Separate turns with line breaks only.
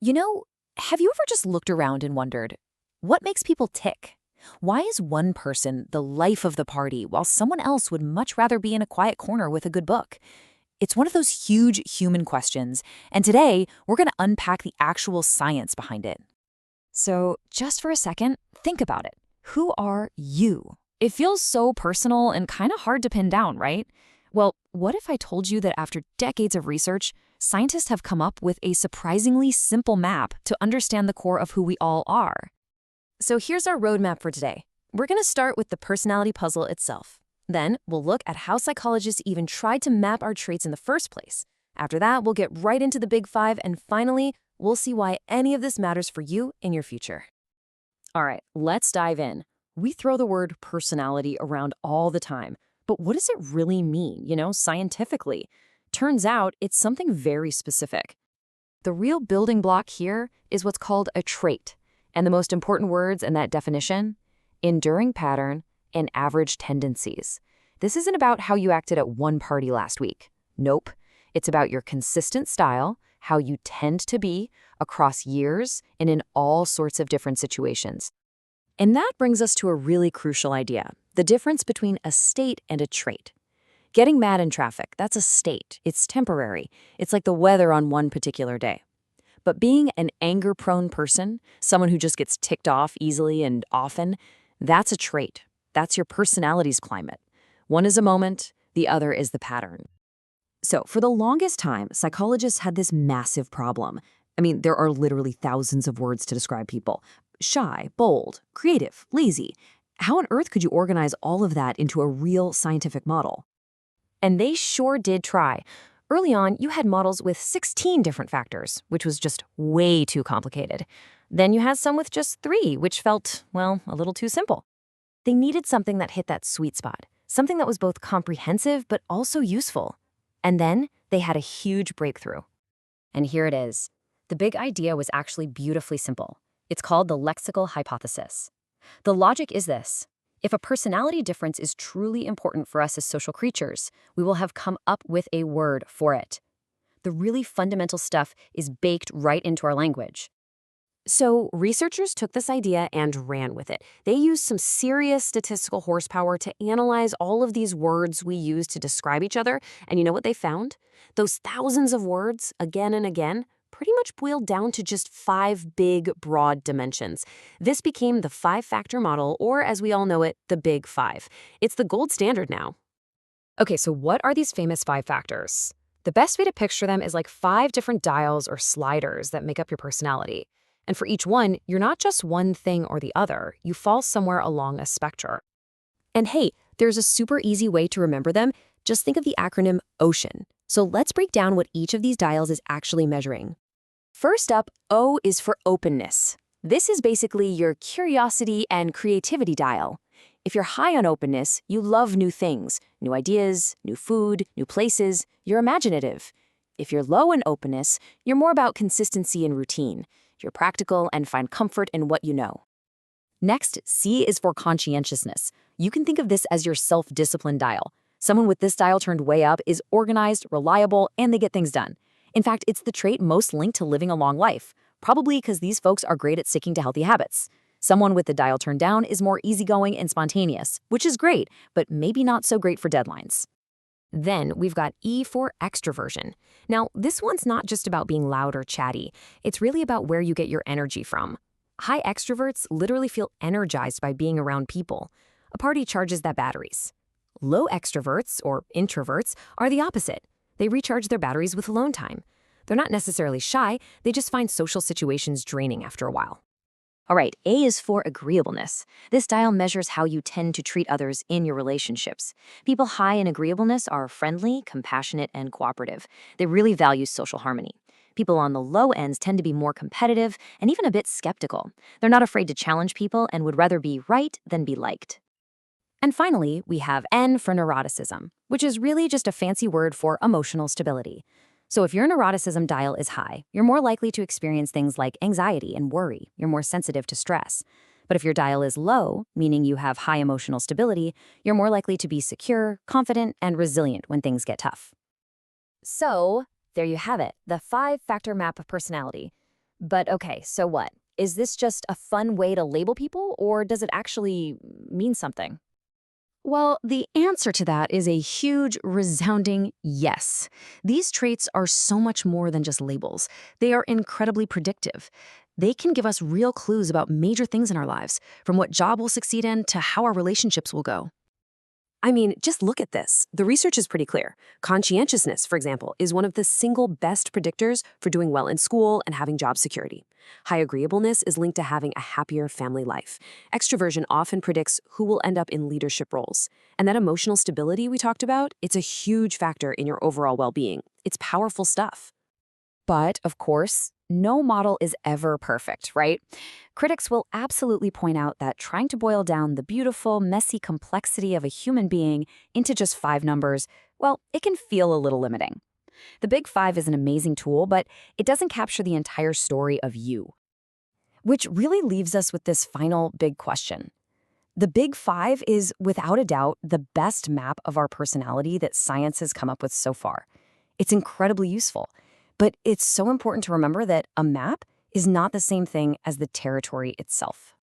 You know, have you ever just looked around and wondered, what makes people tick? Why is one person the life of the party while someone else would much rather be in a quiet corner with a good book? It's one of those huge human questions, and today we're going to unpack the actual science behind it. So, just for a second, think about it. Who are you? It feels so personal and kind of hard to pin down, right? Well, what if I told you that after decades of research, scientists have come up with a surprisingly simple map to understand the core of who we all are? So here's our roadmap for today. We're going to start with the personality puzzle itself. Then we'll look at how psychologists even tried to map our traits in the first place. After that, we'll get right into the big five, and finally, we'll see why any of this matters for you in your future. All right, let's dive in. We throw the word personality around all the time, but what does it really mean, scientifically? Turns out it's something very specific. The real building block here is what's called a trait, and the most important words in that definition: enduring pattern and average tendencies. This isn't about how you acted at one party last week. Nope. It's about your consistent style, how you tend to be across years and in all sorts of different situations. And that brings us to a really crucial idea: the difference between a state and a trait. Getting mad in traffic, that's a state. It's temporary. It's like the weather on one particular day. But being an anger-prone person, someone who just gets ticked off easily and often, that's a trait. That's your personality's climate. One is a moment, the other is the pattern. So for the longest time, psychologists had this massive problem. I mean, there are literally thousands of words to describe people. Shy, bold, creative, lazy. How on earth could you organize all of that into a real scientific model? And they sure did try. Early on, you had models with 16 different factors, which was just way too complicated. Then you had some with just 3, which felt, well, a little too simple. They needed something that hit that sweet spot, something that was both comprehensive but also useful. And then they had a huge breakthrough. And here it is. The big idea was actually beautifully simple. It's called the lexical hypothesis. The logic is this: if a personality difference is truly important for us as social creatures, we will have come up with a word for it. The really fundamental stuff is baked right into our language. So researchers took this idea and ran with it. They used some serious statistical horsepower to analyze all of these words we use to describe each other. And you know what they found? Those thousands of words, again and again, pretty much boiled down to just 5 big, broad dimensions. This became the 5-factor model, or as we all know it, the Big Five. It's the gold standard now. Okay, so what are these famous 5 factors? The best way to picture them is like 5 different dials or sliders that make up your personality. And for each one, you're not just one thing or the other. You fall somewhere along a spectrum. And hey, there's a super easy way to remember them. Just think of the acronym OCEAN. So let's break down what each of these dials is actually measuring. First up, O is for openness. This is basically your curiosity and creativity dial. If you're high on openness, you love new things, new ideas, new food, new places. You're imaginative. If you're low in openness, you're more about consistency and routine. You're practical and find comfort in what you know. Next, C is for conscientiousness. You can think of this as your self-discipline dial. Someone with this dial turned way up is organized, reliable, and they get things done. In fact, it's the trait most linked to living a long life, probably because these folks are great at sticking to healthy habits. Someone with the dial turned down is more easygoing and spontaneous, which is great, but maybe not so great for deadlines. Then we've got E for extroversion. Now, this one's not just about being loud or chatty. It's really about where you get your energy from. High extroverts literally feel energized by being around people. A party charges their batteries. Low extroverts, or introverts, are the opposite. They recharge their batteries with alone time. They're not necessarily shy, they just find social situations draining after a while. All right, A is for agreeableness. This dial measures how you tend to treat others in your relationships. People high in agreeableness are friendly, compassionate, and cooperative. They really value social harmony. People on the low ends tend to be more competitive and even a bit skeptical. They're not afraid to challenge people and would rather be right than be liked. And finally, we have N for neuroticism, which is really just a fancy word for emotional stability. So if your neuroticism dial is high, you're more likely to experience things like anxiety and worry. You're more sensitive to stress. But if your dial is low, meaning you have high emotional stability, you're more likely to be secure, confident, and resilient when things get tough. So there you have it, the 5-factor map of personality.
But okay, so what? Is this just a fun way to label people, or does it actually mean something?
Well, the answer to that is a huge, resounding yes. These traits are so much more than just labels. They are incredibly predictive. They can give us real clues about major things in our lives, from what job we'll succeed in to how our relationships will go.
I mean, just look at this. The research is pretty clear. Conscientiousness, for example, is one of the single best predictors for doing well in school and having job security. High agreeableness is linked to having a happier family life. Extroversion often predicts who will end up in leadership roles. And that emotional stability we talked about, it's a huge factor in your overall well-being. It's powerful stuff.
But, of course, no model is ever perfect, right? Critics will absolutely point out that trying to boil down the beautiful, messy complexity of a human being into just 5 numbers, well, it can feel a little limiting. The Big Five is an amazing tool, but it doesn't capture the entire story of you. Which really leaves us with this final big question. The Big Five is, without a doubt, the best map of our personality that science has come up with so far. It's incredibly useful. But it's so important to remember that a map is not the same thing as the territory itself.